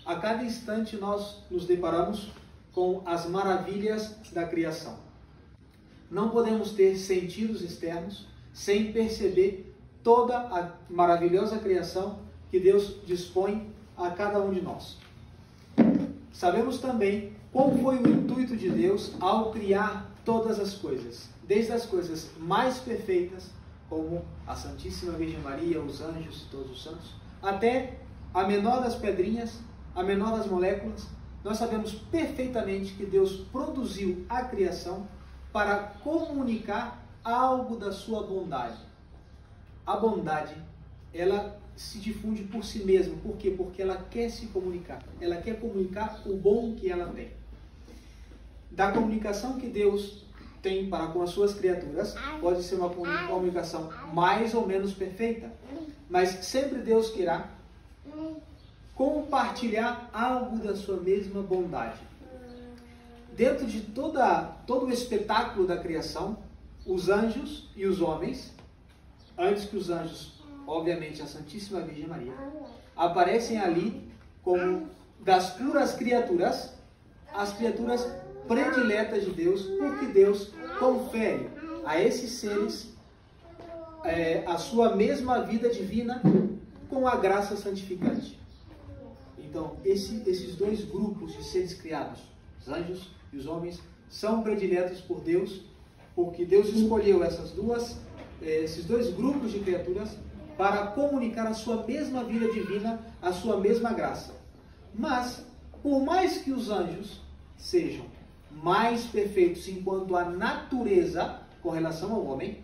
a cada instante nós nos deparamos com as maravilhas da criação. Não podemos ter sentidos externos sem perceber toda a maravilhosa criação que Deus dispõe a cada um de nós. Sabemos também qual foi o intuito de Deus ao criar todas as coisas, desde as coisas mais perfeitas, como a Santíssima Virgem Maria, os anjos e todos os santos, até a menor das pedrinhas, a menor das moléculas. Nós sabemos perfeitamente que Deus produziu a criação para comunicar algo da sua bondade. A bondade, ela se difunde por si mesma. Por quê? Porque ela quer se comunicar. Ela quer comunicar o bom que ela tem. Da comunicação que Deus tem para com as suas criaturas, pode ser uma comunicação mais ou menos perfeita, mas sempre Deus querá compartilhar algo da sua mesma bondade. Dentro de todo o espetáculo da criação, os anjos e os homens, antes que os anjos, obviamente a Santíssima Virgem Maria, aparecem ali como das puras criaturas, as criaturas prediletas de Deus, porque Deus confere a esses seres a sua mesma vida divina com a graça santificante. Então, esses dois grupos de seres criados, os anjos e os homens, são prediletos por Deus, porque Deus escolheu esses dois grupos de criaturas para comunicar a sua mesma vida divina, a sua mesma graça. Mas, por mais que os anjos sejam mais perfeitos enquanto a natureza com relação ao homem,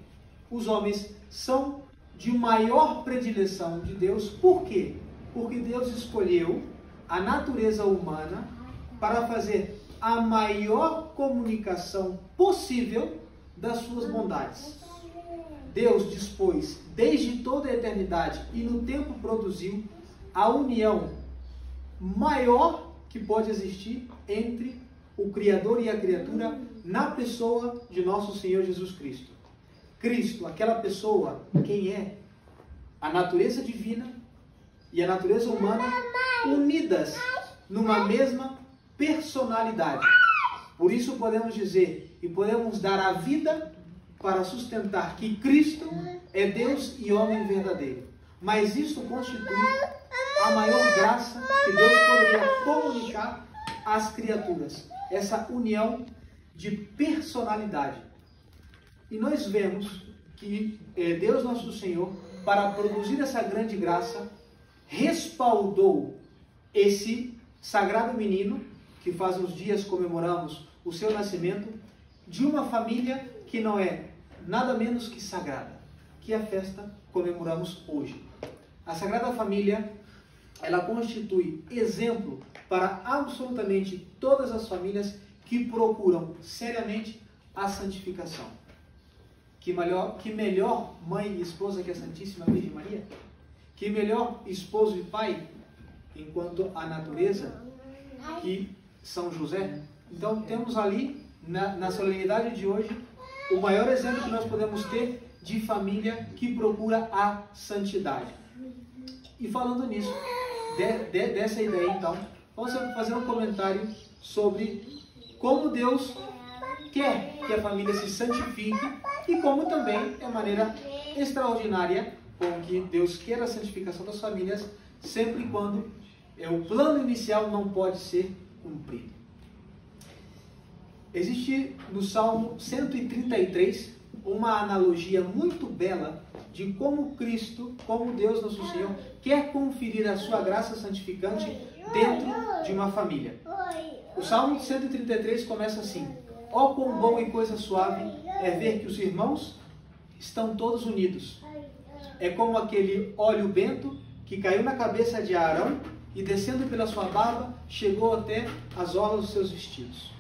os homens são de maior predileção de Deus. Por quê? Porque Deus escolheu a natureza humana para fazer a maior comunicação possível das suas bondades. Deus dispôs desde toda a eternidade e no tempo produziu a união maior que pode existir entre o Criador e a criatura na pessoa de nosso Senhor Jesus Cristo. Cristo, aquela pessoa, quem é? A natureza divina e a natureza humana unidas numa mesma personalidade. Por isso podemos dizer e podemos dar a vida para sustentar que Cristo é Deus e homem verdadeiro. Mas isso constitui a maior graça que Deus poderia comunicar às criaturas. Essa união de personalidade. E nós vemos que Deus nosso Senhor, para produzir essa grande graça, respaldou esse sagrado menino, que faz uns dias comemoramos o seu nascimento, de uma família que não é nada menos que sagrada, que a festa comemoramos hoje. A Sagrada Família, ela constitui exemplo para absolutamente todas as famílias que procuram seriamente a santificação. Que melhor mãe e esposa que a Santíssima Virgem Maria? Que melhor esposo e pai, enquanto a natureza, que São José? Então temos ali, na solenidade de hoje, o maior exemplo que nós podemos ter de família que procura a santidade. E falando nisso, dessa ideia então, vamos fazer um comentário sobre como Deus quer que a família se santifique e como também é maneira extraordinária com que Deus quer a santificação das famílias, sempre e quando o plano inicial não pode ser cumprido. Existe no Salmo 133 uma analogia muito bela de como Cristo, como Deus nosso Senhor, quer conferir a sua graça santificante dentro de uma família. O Salmo 133 começa assim: ó quão bom e coisa suave é ver que os irmãos estão todos unidos. É como aquele óleo bento que caiu na cabeça de Arão e descendo pela sua barba chegou até as orlas dos seus vestidos.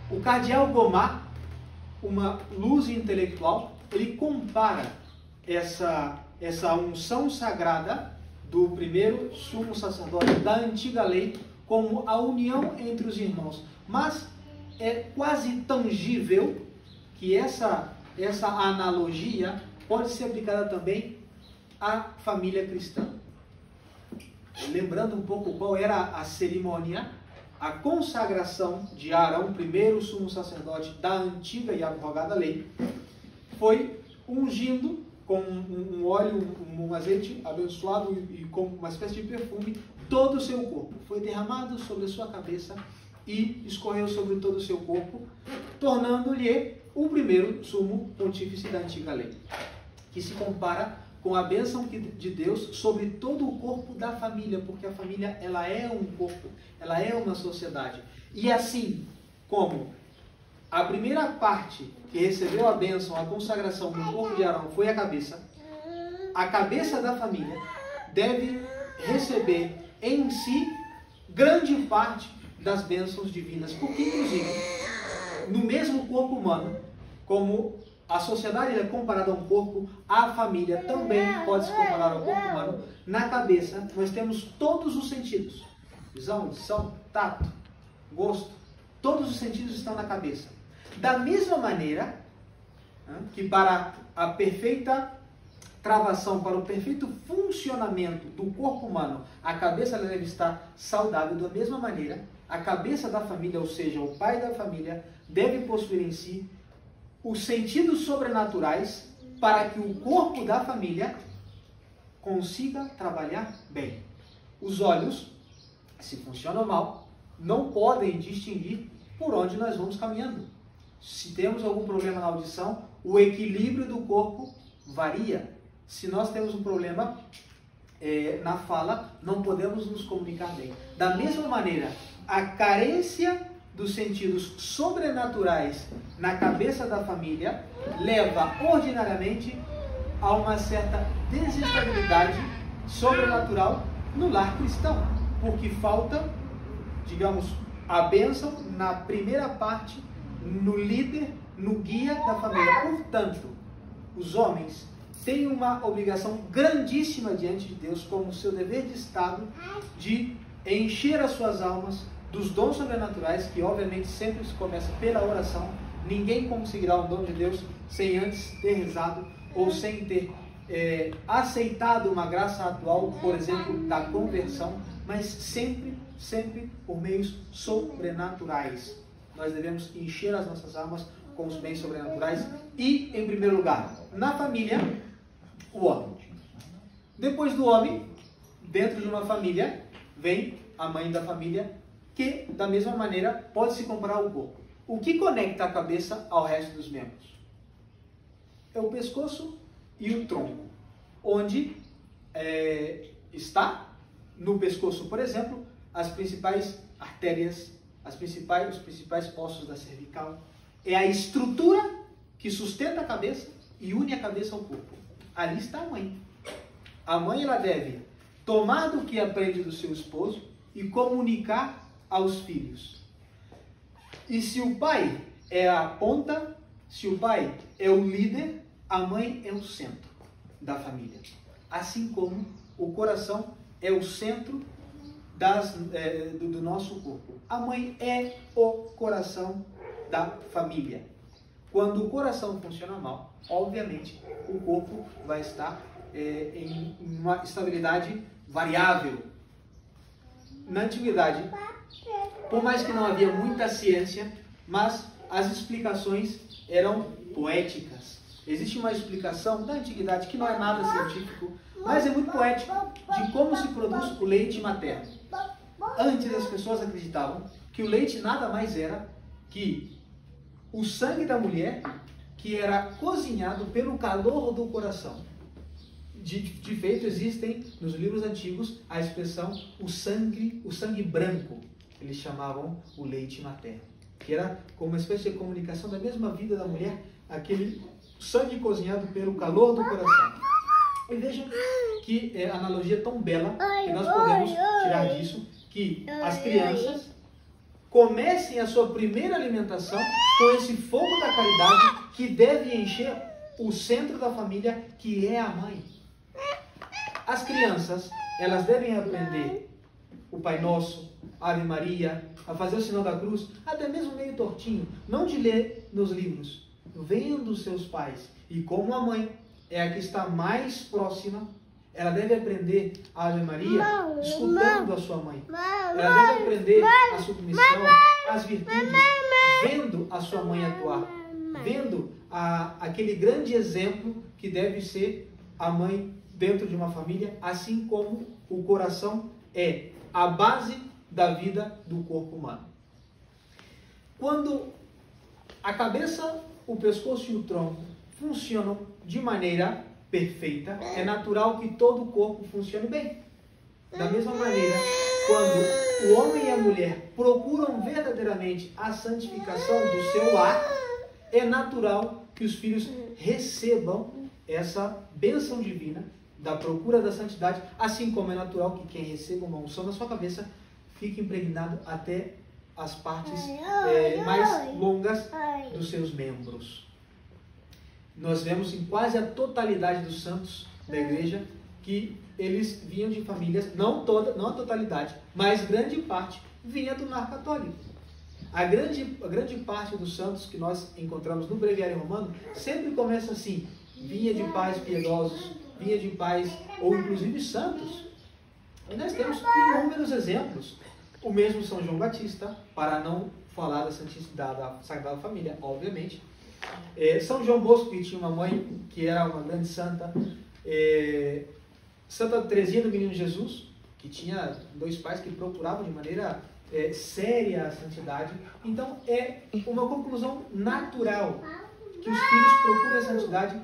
O cardeal Gomar, uma luz intelectual, ele compara essa unção sagrada do primeiro sumo sacerdote da antiga lei como a união entre os irmãos. Mas é quase tangível que essa analogia pode ser aplicada também à família cristã. lembrando um pouco qual era a cerimônia, a consagração de Arão, primeiro sumo sacerdote da antiga e abrogada lei, foi ungindo com um óleo, um azeite abençoado e com uma espécie de perfume todo o seu corpo. Foi derramado sobre a sua cabeça e escorreu sobre todo o seu corpo, tornando-lhe o primeiro sumo pontífice da antiga lei, que se compara com a bênção de Deus sobre todo o corpo da família, porque a família, ela é um corpo, ela é uma sociedade. E assim como a primeira parte que recebeu a bênção, a consagração do corpo de Arão foi a cabeça da família deve receber em si grande parte das bênçãos divinas, porque inclusive no mesmo corpo humano, como a sociedade é comparada a um corpo, a família também pode se comparar ao corpo humano. Na cabeça, nós temos todos os sentidos. Visão, audição, tato, gosto. Todos os sentidos estão na cabeça. Da mesma maneira que para a perfeita travação, para o perfeito funcionamento do corpo humano, a cabeça deve estar saudável. Da mesma maneira, a cabeça da família, ou seja, o pai da família, deve possuir em si os sentidos sobrenaturais para que o corpo da família consiga trabalhar bem. Os olhos, se funcionam mal, não podem distinguir por onde nós vamos caminhando. Se temos algum problema na audição, o equilíbrio do corpo varia. Se nós temos um problema na fala, não podemos nos comunicar bem. Da mesma maneira, a carência dos sentidos sobrenaturais na cabeça da família leva ordinariamente a uma certa desestabilidade sobrenatural no lar cristão, porque falta, digamos, a bênção na primeira parte, no líder, no guia da família. Portanto, os homens têm uma obrigação grandíssima diante de Deus, como seu dever de Estado, de encher as suas almas dos dons sobrenaturais, que obviamente sempre se começa pela oração. Ninguém conseguirá um dom de Deus sem antes ter rezado ou sem ter aceitado uma graça atual, por exemplo, da conversão, mas sempre por meios sobrenaturais. Nós devemos encher as nossas almas com os bens sobrenaturais e, em primeiro lugar, na família, o homem. Depois do homem, dentro de uma família, vem a mãe da família, que, da mesma maneira, pode se comparar ao corpo. O que conecta a cabeça ao resto dos membros? É o pescoço e o tronco, onde está, no pescoço, por exemplo, as principais artérias, os principais ossos da cervical. É a estrutura que sustenta a cabeça e une a cabeça ao corpo. Ali está a mãe. A mãe, ela deve tomar do que aprende do seu esposo e comunicar aos filhos. E se o pai é a ponta, se o pai é o líder, a mãe é o centro da família. Assim como o coração é o centro do nosso corpo. A mãe é o coração da família. Quando o coração funciona mal, obviamente, o corpo vai estar em uma estabilidade variável. Na antiguidade, por mais que não havia muita ciência, mas as explicações eram poéticas. Existe uma explicação da antiguidade que não é nada científico, mas é muito poético, de como se produz o leite materno. Antes as pessoas acreditavam que o leite nada mais era que o sangue da mulher que era cozinhado pelo calor do coração. De feito, existem nos livros antigos a expressão o sangue branco. Eles chamavam o leite materno, que era como uma espécie de comunicação da mesma vida da mulher, aquele sangue cozinhado pelo calor do coração. E vejam que analogia tão bela que nós podemos tirar disso, que as crianças comecem a sua primeira alimentação com esse fogo da caridade que deve encher o centro da família, que é a mãe. As crianças, elas devem aprender o Pai Nosso, a Ave Maria, a fazer o sinal da cruz, até mesmo meio tortinho, não de ler nos livros, vendo seus pais. E como a mãe é a que está mais próxima, Ela deve aprender a Ave Maria escutando a sua mãe. Ela deve aprender a submissão, as virtudes, vendo a sua mãe atuar. Vendo aquele grande exemplo que deve ser a mãe dentro de uma família, assim como o coração é a base da vida do corpo humano. Quando a cabeça, o pescoço e o tronco funcionam de maneira perfeita, é natural que todo o corpo funcione bem. Da mesma maneira, quando o homem e a mulher procuram verdadeiramente a santificação do seu lar, é natural que os filhos recebam essa bênção divina da procura da santidade, assim como é natural que quem receba uma unção na sua cabeça fique impregnado até as partes mais longas dos seus membros. Nós vemos em quase a totalidade dos santos da igreja que eles vinham de famílias, não a totalidade, mas grande parte vinha do lar católico. A grande parte dos santos que nós encontramos no Breviário Romano sempre começa assim: vinha de pais piedosos, vinha de pais, ou inclusive santos. E nós temos inúmeros exemplos. O mesmo São João Batista, para não falar da Santíssima, da Sagrada Família, obviamente. São João Bosco, que tinha uma mãe que era uma grande santa. Santa Teresinha do Menino Jesus, que tinha 2 pais que procuravam de maneira séria a santidade. Então é uma conclusão natural que os filhos procuram a santidade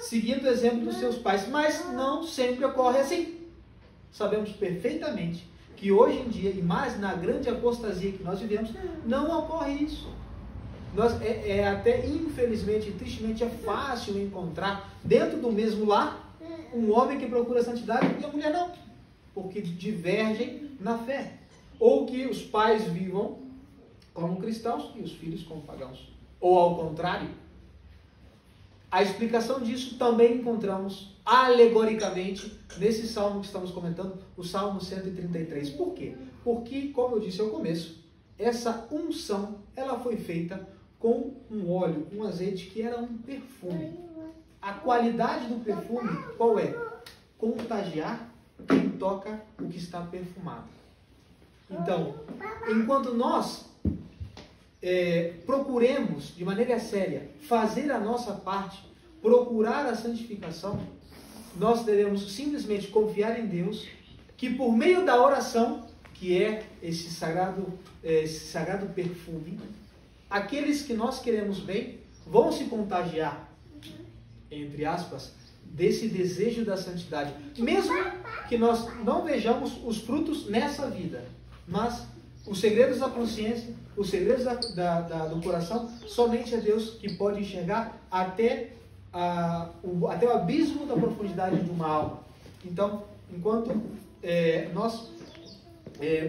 seguindo o exemplo dos seus pais, mas não sempre ocorre assim. Sabemos perfeitamente que hoje em dia, e mais na grande apostasia que nós vivemos, não ocorre isso. Até infelizmente e tristemente é fácil encontrar dentro do mesmo lar um homem que procura a santidade e a mulher não, porque divergem na fé. Ou que os pais vivam como cristãos e os filhos como pagãos. Ou ao contrário. A explicação disso também encontramos alegoricamente nesse salmo que estamos comentando, o Salmo 133. Por quê? Porque, como eu disse ao começo, essa unção ela foi feita com um óleo, um azeite que era um perfume. A qualidade do perfume, qual é? Contagiar quem toca o que está perfumado. Então, enquanto nós procuremos de maneira séria fazer a nossa parte, procurar a santificação, nós devemos simplesmente confiar em Deus, que por meio da oração, que é esse sagrado perfume, aqueles que nós queremos bem vão se contagiar, entre aspas, desse desejo da santidade, mesmo que nós não vejamos os frutos nessa vida, mas os segredos da consciência, os segredos do coração, somente é Deus que pode enxergar até o abismo da profundidade de uma alma. Então, enquanto nós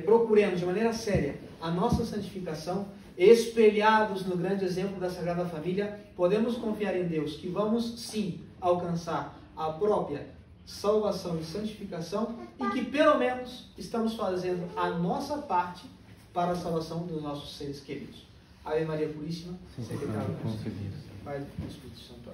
procuremos de maneira séria a nossa santificação, espelhados no grande exemplo da Sagrada Família, podemos confiar em Deus que vamos sim alcançar a própria salvação e santificação e que pelo menos estamos fazendo a nossa parte para a salvação dos nossos seres queridos. Ave Maria Puríssima, sem pecado concebida. Pai do Espírito Santo.